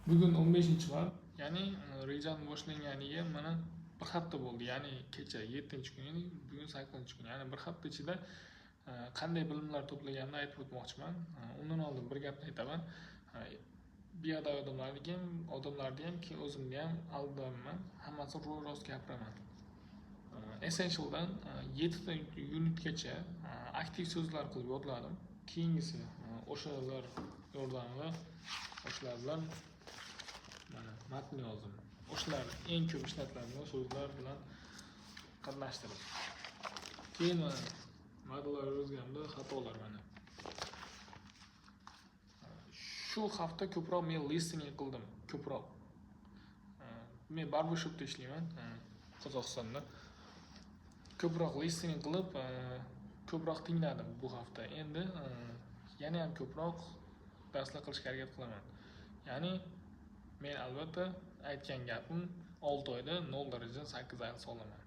Bugun 15-mart, ya'ni rejani boshlanganiga mana bir hafta bo'ldi. Ya'ni kecha 7-kun, bugun 8-kun. Ya'ni bir hafta ichida qanday bilimlar to'plaganimni aytib o'tmoqchiman. Undan oldin bir gapni aytaman. Biyoda odamlarni ham, keyin o'zimni ham aldamayman. Hammasini rost gapiraman. Essentialdan 7 ta unitgacha aktiv so'zlar qilib yodladim. Keyingisi o'shalar yordamida o'shalar bilan mana matn yozdim. O'shalar eng ko'p ishlatiladigan so'zlar bilan qatnashtirib. Keyin modellar yozganimda xatolar mana. Shu hafta ko'proq men listening qildim, ko'proq. Men barbershopda ishlayman, Qozog'istonda. Ko'proq listening qilib, ko'proq tingladim bu hafta. Endi yana ham ko'proq darslar qilishga harakat qilaman. Ya'ni men albatta aytgan gapim 6 oyda 0 darajadan 8 oyga solaman.